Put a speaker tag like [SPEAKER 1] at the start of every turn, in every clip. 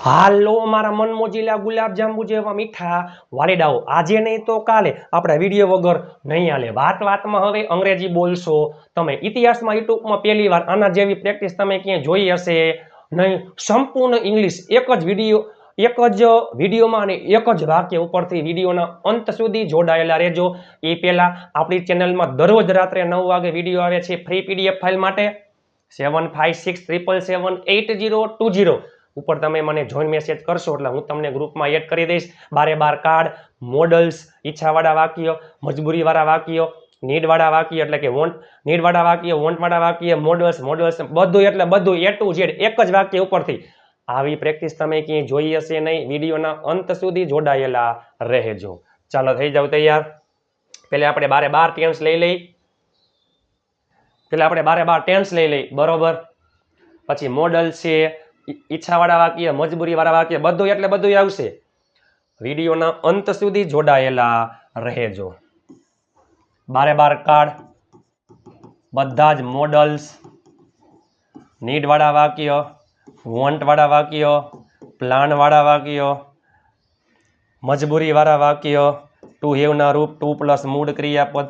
[SPEAKER 1] હાલો મારા મન મોજીલા ગુલાબ જાંબુ જેવા મીઠા વાલીડાઓ, આજે નહીં તો કાલે આપણે વિડીયો વગર નહીં હાલે। વાતમાં હવે અંગ્રેજી બોલશો તમે। ઇતિહાસમાં યુટ્યુબમાં પહેલી વાર આના જેવી પ્રેક્ટિસ તમે ક્યાંય જોઈ હશે નહીં। સંપૂર્ણ ઇંગ્લિશ એક જ વિડીયોમાં અને એક જ વાક્ય ઉપરથી વિડીયોના અંત સુધી જોડાયેલા રહેજો। એ પહેલા આપણી ચેનલમાં દરરોજ રાત્રે 9 વાગે વિડીયો આવે છે ફ્રી પીડીએફ ફાઇલ માટે 7567778020 ઉપર તમે મને જોઈન મેસેજ કરશો એટલે હું તમને ગ્રુપમાં એડ કરી દઈશ। 12 કાર્ડ, મોડલ્સ, ઈચ્છાવાળા વાક્ય, મજબૂરીવાળા વાક્ય, નીડવાળા વાક્ય એટલે કે વોન્ટ, નીડવાળા વાક્ય, વોન્ટવાળા વાક્ય, મોડલ્સ બધું એટલે બધું A to Z એક જ વાક્ય ઉપરથી। આવી પ્રેક્ટિસ તમે ક્યાંય જોઈ હશે નહીં। વિડીયોના અંત સુધી જોડાયેલા રહેજો। ચાલો થઈ જાવ તૈયાર। પહેલા આપણે 12 ટેન્સ લઈ લઈ। બરોબર। પછી મોડલ છે, ઈચ્છાવાળા વાક્ય, મજબૂરીવાળા વાક્ય બધું એટલે બધું આવશે। વિડીયોના અંત સુધી જોડાયેલા રહેજો। 12 કાર્ડ, બધા જ મોડલ્સ, નીડવાળા વાક્ય, વોન્ટવાળા વાક્ય, પ્લાનવાળા વાક્ય, મજબૂરીવાળા વાક્ય, ટુ હેવના રૂપ, ટુ પ્લસ મૂળ ક્રિયાપદ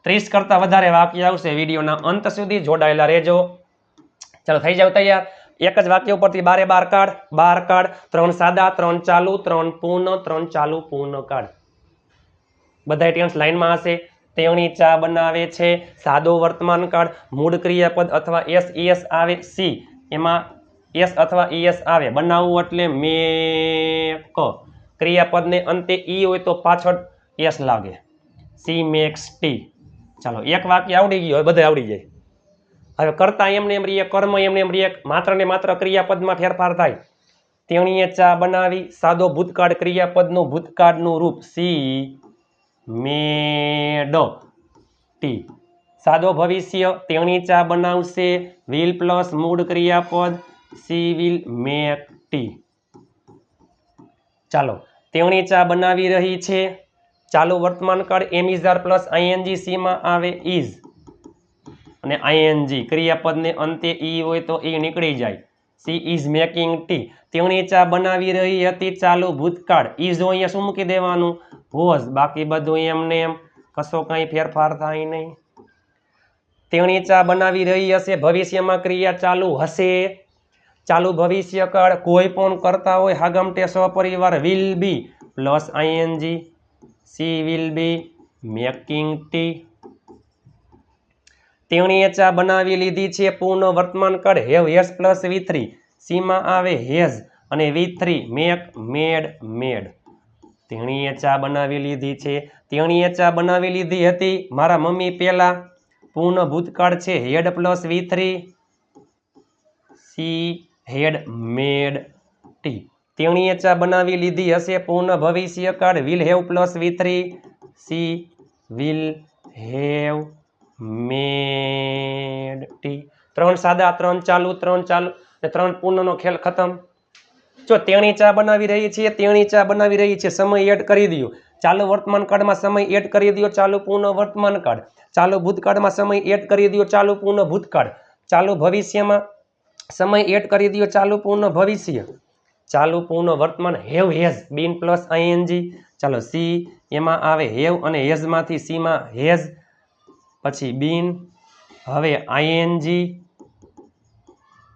[SPEAKER 1] 30 કરતા વધારે વાક્ય આવશે। વિડીયોના અંત સુધી જોડાયેલા રહેજો। ચાલો થઈ જાવ તૈયાર। એક જ વાક્ય ઉપરથી 12 કાર્ડ, 3 સાદા, 3 ચાલુ, 3 પૂર્ણ, 3 ચાલુ પૂર્ણ કાર્ડ। બધા ટેન્સ લાઈનમાં હશે। તેણી ચા બનાવે છે, સાદો વર્તમાન કાળ, મૂળ ક્રિયાપદ અથવા એસ આવે સી, એમાં એસ અથવા es આવે। બનાવવું એટલે મેક, ક્રિયાપદને અંતે ઈ હોય તો પાછળ એસ લાગે। She makes tea. ચાલો એક વાક્ય આવડી ગયું, હવે બધા આવડી જાય। હવે કરતા એમને એમ રહીએ, કર્મ એમને એમ રહીએ, માત્ર ને માત્ર ક્રિયાપદમાં ફેરફાર થાય। તેણીએ ચા બનાવી, સાદો ભૂતકાળ, ક્રિયાપદનું ભૂતકાળનું રૂપ સી મેડ ટી। સાદો ભવિષ્ય, તેણી ચા બનાવશે, વિલ પ્લસ મૂળ ક્રિયાપદ સી વિલ મેક ટી। ચાલો તેણી ચા બનાવી રહી છે, ચાલુ વર્તમાન કાળ એમિઝાર પ્લસ આઈએનજી સી માં આવે ઇઝ, અને આઈએનજી ક્રિયાપદને અંતે ઈ હોય તો ઈ નીકળી જાય। She is making T. તેણી ચા બનાવી રહી હતી, ચાલુ ભૂતકાળ, ઇઝ અહીંયા શું મૂકી દેવાનું, વોઝ, બાકી બધું એમને એમ, કશો કાંઈ ફેરફાર થાય નહીં। તેણી ચા બનાવી રહી હશે, ભવિષ્યમાં ક્રિયા ચાલુ હશે, ચાલુ ભવિષ્યકાળ, કોઈ પણ કરતા હોય હાગમટે સહપરિવાર will be plus ING, she will be making tea. તેણીએ ચા બનાવી લીધી છે, પૂર્ણ વર્તમાન કાળ have has plus V3, C માં આવે હેઝ અને V3 મેક મેડ મેડ। તેણીએ ચા બનાવી લીધી છે, તેણીએ ચા બનાવી લીધી હતી, મારા મમ્મી પહેલા, પૂર્ણ ભૂતકાળ છે had plus V3, she had made tea. તેણીએ ચા બનાવી લીધી હશે, પૂર્ણ ભવિષ્યકાળ will have plus V3, she will have made tea. 3 સાદા, 3 ચાલુ, 3 પૂર્ણનો ખેલ ખતમ। જો તેણી ચા બનાવી રહી છે, તેણી ચા બનાવી રહી છે, સમય એડ કરી દો, ચાલુ વર્તમાન કાળમાં સમય એડ કરી દો, ચાલુ પૂર્ણ વર્તમાન કાળ, ચાલુ ભૂતકાળમાં સમય એડ કરી દો, ચાલુ પૂર્ણ ભૂતકાળ, ચાલુ ભવિષ્યમાં સમય એડ કરી દો, ચાલુ પૂર્ણ ભવિષ્ય, ચાલુ પૂર્ણ વર્તમાન have has been plus ING. ચાલો સી એમાં આવે હેવ અને હેઝમાંથી સી માં હેઝ, પછી બીન, હવે આઈએનજી,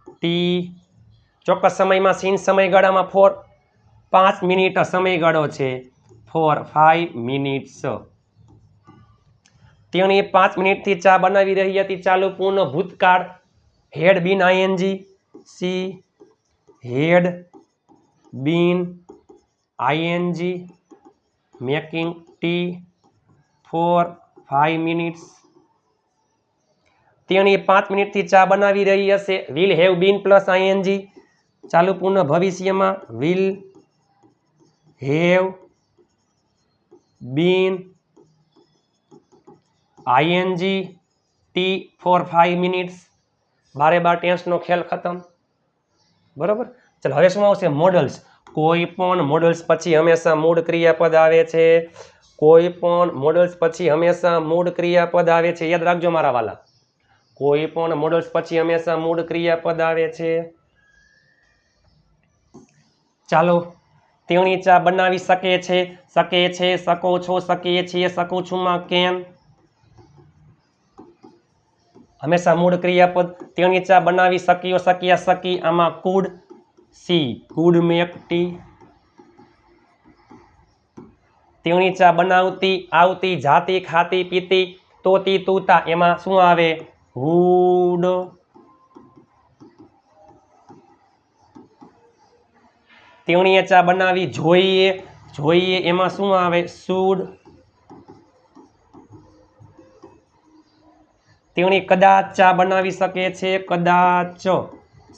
[SPEAKER 1] ટી, ચોક્કસ સમયમાં સીન સમયગાળામાં 5 મિનિટ સમયગાળો છે, 5 મિનિટ્સ। તેણી 5 મિનિટથી ચા બનાવી રહી હતી, ચાલુ પૂર્ણ ભૂતકાળ had been ING, she had been ING making tea for 5 minutes. તેણી 5 મિનિટથી ચા બનાવી રહી હશે, will have been plus ING, ચાલુ પૂર્ણ ભવિષ્યમાં will have been ING tea for 5 minutes. 12 ટેન્સનો ખેલ ખતમ, બરોબર। ચાલો હવે શું આવશે, મોડલ્સ। કોઈ પણ મોડલ્સ પછી હંમેશા મૂળ ક્રિયાપદ આવે છે, કોઈ પણ મોડલ્સ પછી હંમેશા મૂળ ક્રિયાપદ આવે છે, યાદ રાખજો મારા વાલા। કોઈ પણ મોડલ્સ પછી હંમેશા મૂળ ક્રિયાપદ આવે છે। ચાલો તેણી ચા બનાવી શકે છે, શકો છો, શકીએ છીએ, શકું છું માં કેન હંમેશા મૂળ ક્રિયાપદ તેણી ચા બનાવી શક્યો, શક્યા, શકી આમાં food C food make tea તેણી ચા બનાવતી, આવતી, જાતી, ખાતી, પીતી, તોતી, તૂતા એમાં શું આવે વુડ તેણીએ ચા બનાવી જોઈએ, જોઈએ એમાં શું આવે શુડ તેણી કદાચ ચા બનાવી શકે છે, કદાચ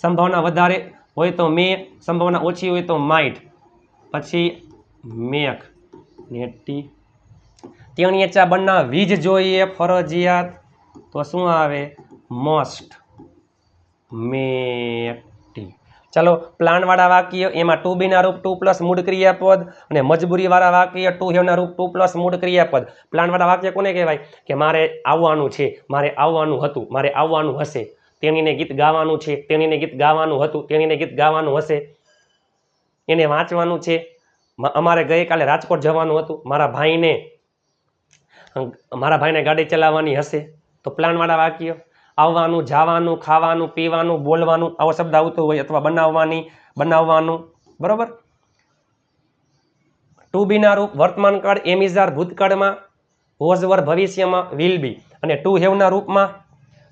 [SPEAKER 1] સંભાવના વધારે હોય તો મે, સંભાવના ઓછી હોય તો માઇટ, પછી મેક નેટી તેણીએ ચા બનાવવી જ જોઈએ ફરજિયાત તો શું આવે મસ્ટ મેક ટી ચાલો પ્લાનવાળા વાક્ય એમાં ટુ બીના રૂપ ટુ પ્લસ મૂળ ક્રિયાપદ અને મજબૂરીવાળા વાક્ય ટુ હેવના રૂપ ટુ પ્લસ મૂળ ક્રિયાપદ પ્લાનવાળા વાક્ય કોને કહેવાય કે મારે આવવાનું છે, મારે આવવાનું હતું, મારે આવવાનું હશે, તેણીને ગીત ગાવાનું છે, તેણીને ગીત ગાવાનું હતું, તેણીને ગીત ગાવાનું હશે, એને વાંચવાનું છે, અમારે ગઈકાલે રાજકોટ જવાનું હતું, મારા ભાઈને ગાડી ચલાવવાની હશે તો પ્લાનવાળા વાક્ય આવવાનું, જવાનું, ખાવાનું, પીવાનું, બોલવાનું આવો શબ્દ આવતો હોય અથવા બનાવવાનું બરોબર ટુ બીના રૂપ વર્તમાન કાળ એમિઝાર ભૂતકાળમાં વોઝ વર ભવિષ્યમાં વિલ બી અને ટુ હેવના રૂપમાં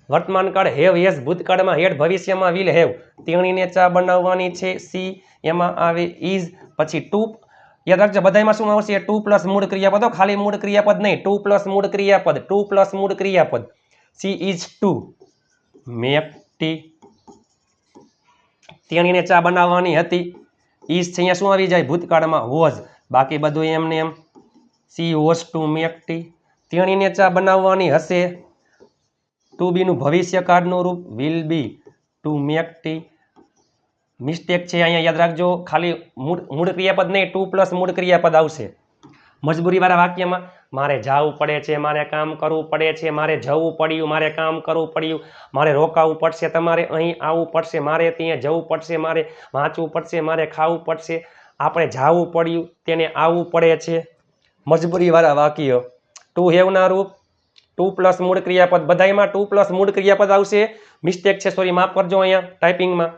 [SPEAKER 1] વર્તમાન કાળ હેવ હેઝ ભૂતકાળમાં હેડ ભવિષ્યમાં વિલ હેવ તેણીને ચા બનાવવાની છે સી એમાં આવે ઇઝ પછી ટુ યાદ રાખજો બધામાં શું આવશે ટુ પ્લસ મૂળ ક્રિયાપદ ખાલી મૂળ ક્રિયાપદ નહીં ટુ પ્લસ મૂળ ક્રિયાપદ ટુ પ્લસ મૂળ ક્રિયાપદ she is two make tea તેણીને ચા બનાવવાની હતી ઇઝ છે અહીંયા શું આવી જાય ભૂતકાળમાં વોઝ બાકી બધું એમને એમ she was to make tea તેણીને ચા બનાવવાની હશે ટુ બીનું ભવિષ્યકાળનું રૂપ will be to make tea mistake છે અહીંયા યાદ રાખજો ખાલી મૂળ ક્રિયાપદ નહીં ટુ પ્લસ મૂળ ક્રિયાપદ આવશે મજબૂરીવાળા વાક્યમાં મારે જવું પડે છે, મારે કામ કરવું પડે છે, મારે જવું પડ્યું, મારે કામ કરવું પડ્યું, મારે રોકાવું પડશે, તમારે અહીં આવવું પડશે, મારે ત્યાં જવું પડશે, મારે વાંચવું પડશે, મારે ખાવું પડશે, આપણે જવું પડ્યું, તેને આવવું પડે છે મજબૂરીવાળા વાક્ય ટુ હેવના રૂપ ટુ પ્લસ મૂળ ક્રિયાપદ બધામાં ટુ પ્લસ મૂળ ક્રિયાપદ આવશે મિસ્ટેક છે સોરી માફ કરજો અહીંયા ટાઈપિંગમાં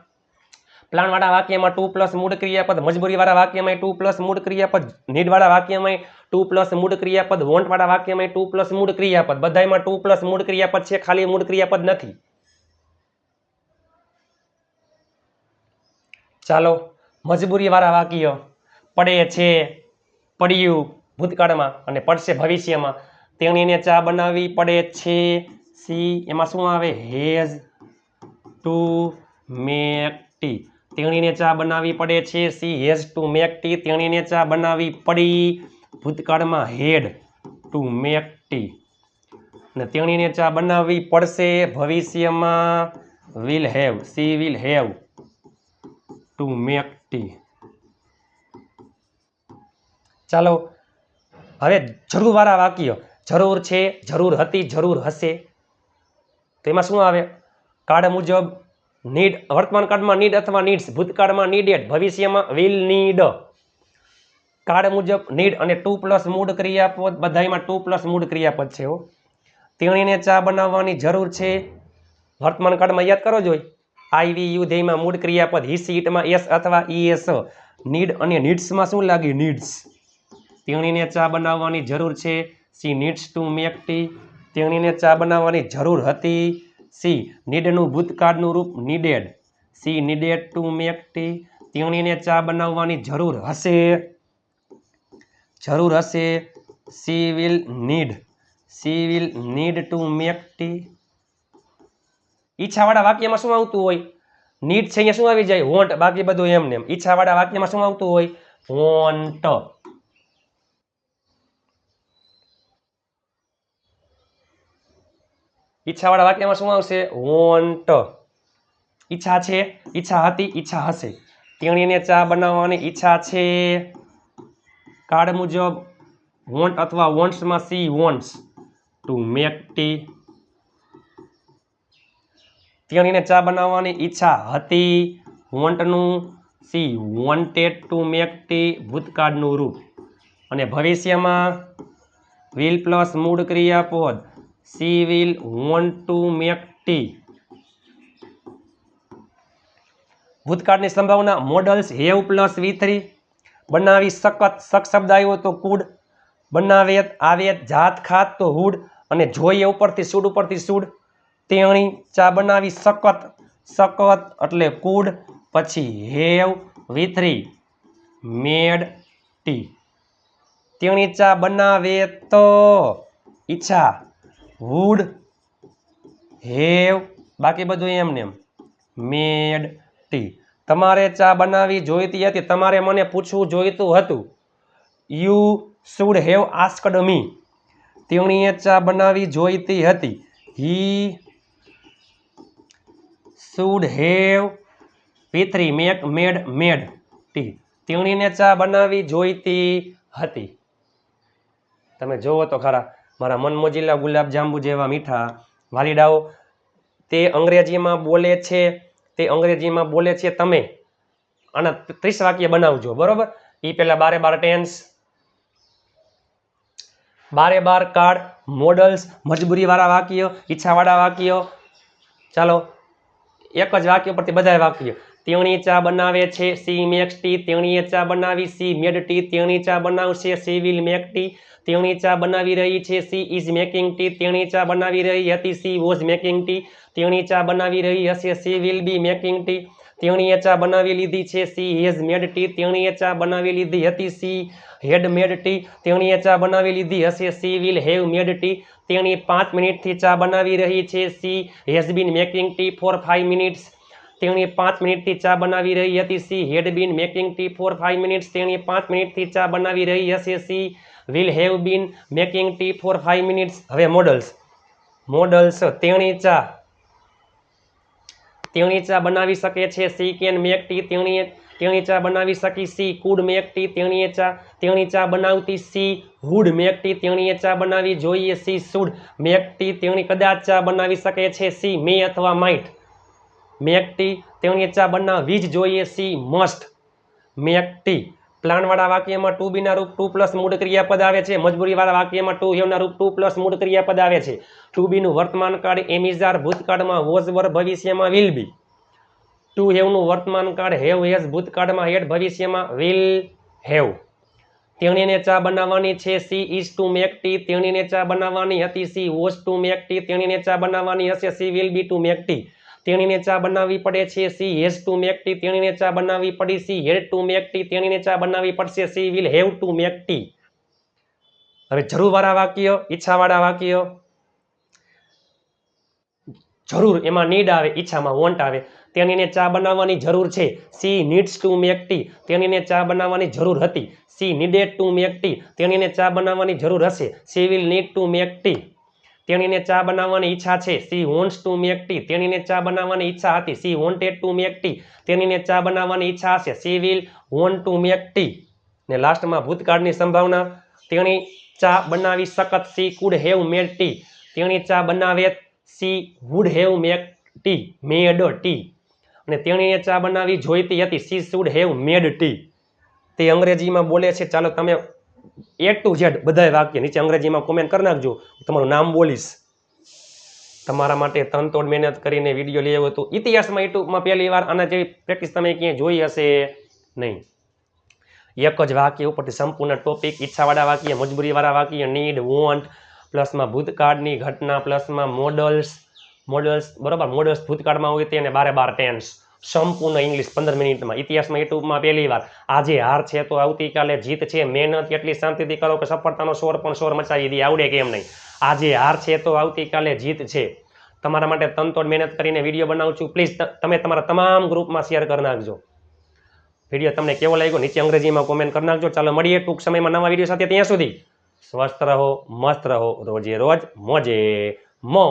[SPEAKER 1] પ્લાનવાળા વાક્યમાં ટુ પ્લસ મૂળ ક્રિયાપદ મજબૂરીવાળા વાક્યમાં ટુ પ્લસ મૂળ ક્રિયાપદ નીડવાળા વાક્યમાં ટુ પ્લસ મૂળ ક્રિયાપદ વોન્ટવાળા વાક્યમાં ટુ પ્લસ મૂળ ક્રિયાપદ બધામાં ટુ પ્લસ મૂળ ક્રિયાપદ છે ખાલી મૂળ ક્રિયાપદ નથી ચાલો મજબૂરીવાળા વાક્ય પડે છે, પડ્યું ભૂતકાળમાં અને પડશે ભવિષ્યમાં તેણીને ચા બનાવવી પડે છે સી એમાં શું આવે હેઝ ટુ મેક ટી તેણીને ચા બનાવવી પડે છે she has two make tea તેણીને ચા બનાવવી પડી ભૂતકાળમાં હેડ ટુ મેક ટી અને તેણીને ચા બનાવવી પડશે ભવિષ્યમાં will have C will have to make T ચાલો હવે જરૂરવાળા વાક્ય જરૂર છે, જરૂર હતી, જરૂર હશે તો એમાં શું આવે કાળ મુજબ નીડ વર્તમાન કાળમાં નીડ અથવા નીડ્સ ભૂતકાળમાં નીડેડ ભવિષ્યમાં વિલ નીડ કાળ મુજબ નીડ અને ટુ પ્લસ મૂળ ક્રિયાપદ બધામાં ટુ પ્લસ મૂળ ક્રિયાપદ છે તેણીને ચા બનાવવાની જરૂર છે વર્તમાન કાળમાં યાદ કરો જોઈ આઈવી યુ ધેયમાં મૂળ ક્રિયાપદ હિસ ઈટમાં એસ અથવા ઈએસ નીડ અને નીડ્સમાં શું લાગે નીડ્સ તેણીને ચા બનાવવાની જરૂર છે she needs to make tea તેણીને ચા બનાવવાની જરૂર હતી સી નીડનું ભૂતકાળનું રૂપ needed she needed to make tea તેણીને ચા બનાવવાની જરૂર હશે she will need to make tea ઈચ્છાવાળા વાક્યમાં શું આવતું હોય નીડ છે અહીંયા શું આવી જાય વોન્ટ બાકી બધું એમને એમ ઈચ્છાવાળા વાક્યમાં શું આવતું હોય વોન્ટ ઈચ્છાવાળા વાક્યમાં શું આવશે વોન્ટ ઈચ્છા છે, ઈચ્છા હતી, ઈચ્છા હશે તેણીને ચા બનાવવાની ઈચ્છા છે કાળ મુજબ વોન્ટ અથવા વોન્ટ્સમાં she wants to make tea તેણીને ચા બનાવવાની ઈચ્છા હતી વોન્ટનું she wanted to make tea ભૂતકાળનું રૂપ અને ભવિષ્યમાં વિલ પ્લસ મૂળ ક્રિયાપદ she will want to make tea ભૂતકાળની સંભાવના મોડલ્સ હેવ પ્લસ V3 બનાવી શકત શક શબ્દ આવ્યો તો કુડ બનાવેત આવેત જાત ખાત તો હુડ અને જોઈએ ઉપરથી સુડ તેણી ચા બનાવી શકત શકત એટલે કુડ પછી હેવ V3 મેડ ટી તેણી ચા બનાવે તો ઈચ્છા વુડ હેવ બાકી બધું એમને એમ મેડ ટી તમારે ચા બનાવી જોઈતી હતી તમારે મને પૂછવું જોઈતું હતું યુ શુડ હેવ આસ્કડ મી તેણીએ ચા બનાવી જોઈતી હતી he should have V3 made T તેણીને ચા બનાવી જોઈતી હતી તમે જોવો તો ખરા મારા મનમોજીલા ગુલાબજાંબુ જેવા મીઠા વાલીડાઓ તે અંગ્રેજીમાં બોલે છે તમે અને 30 વાક્ય બનાવજો બરોબર એ પહેલા બારે બાર ટેન્સ બારે બાર કાર્ડ મોડલ્સ મજબૂરીવાળા વાક્ય ઈચ્છાવાળા વાક્ય ચાલો એક જ વાક્ય પરથી બધા વાક્ય તેણી ચા બનાવે છે સી મેક્સ ટી તેણીએ ચા બનાવી સી મેડ ટી તેણી ચા બનાવશે સી વિલ મેક ટી તેણી ચા બનાવી રહી છે સી ઇઝ મેકિંગ ટી તેણી ચા બનાવી રહી હતી સી વોઝ મેકિંગ ટી તેણી ચા બનાવી રહી હશે she will be making tea તેણીએ ચા બનાવી લીધી છે સી હેઝ મેડ ટી તેણીએ ચા બનાવી લીધી હતી સી હેડ મેડ ટી તેણીએ ચા બનાવી લીધી હશે she will have made tea તેણી 5 મિનિટથી ચા બનાવી રહી છે she has been making tea for 5 minutes તેણી 5 મિનિટથી ચા બનાવી રહી હતી she had been making tea for 5 minutes તેણી 5 મિનિટથી ચા બનાવી રહી હશે she will have been making tea for 5 minutes હવે મોડલ્સ તેણી ચા બનાવી શકે છે સી કેન મેક ટી તેણી ચા બનાવી શકી સી કુડ મેક ટી તેણી ચા બનાવતી સી વુડ મેક ટી તેણીએ ચા બનાવી જોઈએ સી શુડ મેક ટી તેણી કદાચ ચા બનાવી શકે છે સી મે અથવા માઇટ મેક ટી તેણીએ ચા બનાવવી જ જોઈએ સી મસ્ટ મેક ટી પ્લાનવાળા વાક્યમાં ટુ બીના રૂપ 2 પ્લસ મૂળ ક્રિયાપદ આવે છે મજબૂરીવાળા વાક્યમાં ટુ હેવના રૂપ 2 પ્લસ મૂળ ક્રિયાપદ આવે છે ટુ બીનું વર્તમાન કાળ એમિઝાર ભૂતકાળમાં વોઝ વર ભવિષ્યમાં વિલ બી ટુ હેવનું વર્તમાન કાળ હેવ હેઝ ભૂતકાળમાં હેડ ભવિષ્યમાં વિલ હેવ તેણીને ચા બનાવવાની છે she is two make tea તેણીને ચા બનાવવાની હતી C was to make tea તેણીને ચા બનાવવાની હશે she will be to make tea તેણીને ચા બનાવવી પડે છે she has two make tea તેણીને ચા બનાવવી પડી she had two make tea તેણીને ચા બનાવવી પડશે C will have to make T હવે જરૂરવાળા વાક્ય ઈચ્છાવાળા વાક્ય જરૂર એમાં નીડ આવે ઈચ્છામાં વોન્ટ આવે તેણીને ચા બનાવવાની જરૂર છે she needs to make tea તેણીને ચા બનાવવાની જરૂર હતી C needed to make tea તેણીને ચા બનાવવાની જરૂર હશે she will need to make tea તેણીને ચા બનાવવાની ઈચ્છા છે C wants to make tea તેણીને ચા બનાવવાની ઈચ્છા હતી C wanted to make tea તેણીને ચા બનાવવાની ઈચ્છા હશે she will want to make T ને લાસ્ટમાં ભૂતકાળની સંભાવના તેણી ચા બનાવી શકત C could have made tea તેણી ચા બનાવે she would have make tea made T અને તેણીએ ચા બનાવી જોઈતી હતી C should have made T તે અંગ્રેજીમાં બોલે છે ચાલો તમે A to Z બધા વાક્ય નીચે અંગ્રેજીમાં કોમેન્ટ કરી નાખજો તમારું નામ બોલીશ તમારા માટે તનતોડ મહેનત કરીને વિડીયો લઈ આવ્યો હતો ઇતિહાસમાં યુટ્યુબમાં પહેલી વાર આના જેવી પ્રેક્ટિસ તમે ક્યાંય જોઈ હશે નહીં એક જ વાક્ય ઉપરથી સંપૂર્ણ ટોપિક ઈચ્છાવાળા વાક્ય મજબૂરીવાળા વાક્ય નીડ વોન્ટ પ્લસમાં ભૂતકાળની ઘટના પ્લસમાં મોડલ્સ બરોબર મોડલ્સ ભૂતકાળમાં હોય તેને 12 ટેન્સ સંપૂર્ણ ઇંગ્લિશ 15 મિનિટમાં ઇતિહાસમાં યુટ્યુબમાં પહેલી વાર આજે હાર છે તો આવતીકાલે જીત છે મહેનત એટલી શાંતિથી કરો કે સફળતાનો શોર પણ શોર મચાવી દે આવડે કેમ નહીં આજે હાર છે તો આવતીકાલે જીત છે તમારા માટે તનતોડ મહેનત કરીને વિડીયો બનાવું છું પ્લીઝ તમે તમારા તમામ ગ્રુપમાં શેર કરી નાખજો વિડીયો તમને કેવો લાગ્યો નીચે અંગ્રેજીમાં કોમેન્ટ કરી નાખજો ચાલો મળીએ ટૂંક સમયમાં નવા વિડીયો સાથે ત્યાં સુધી સ્વસ્થ રહો મસ્ત રહો રોજે રોજ મોજે મો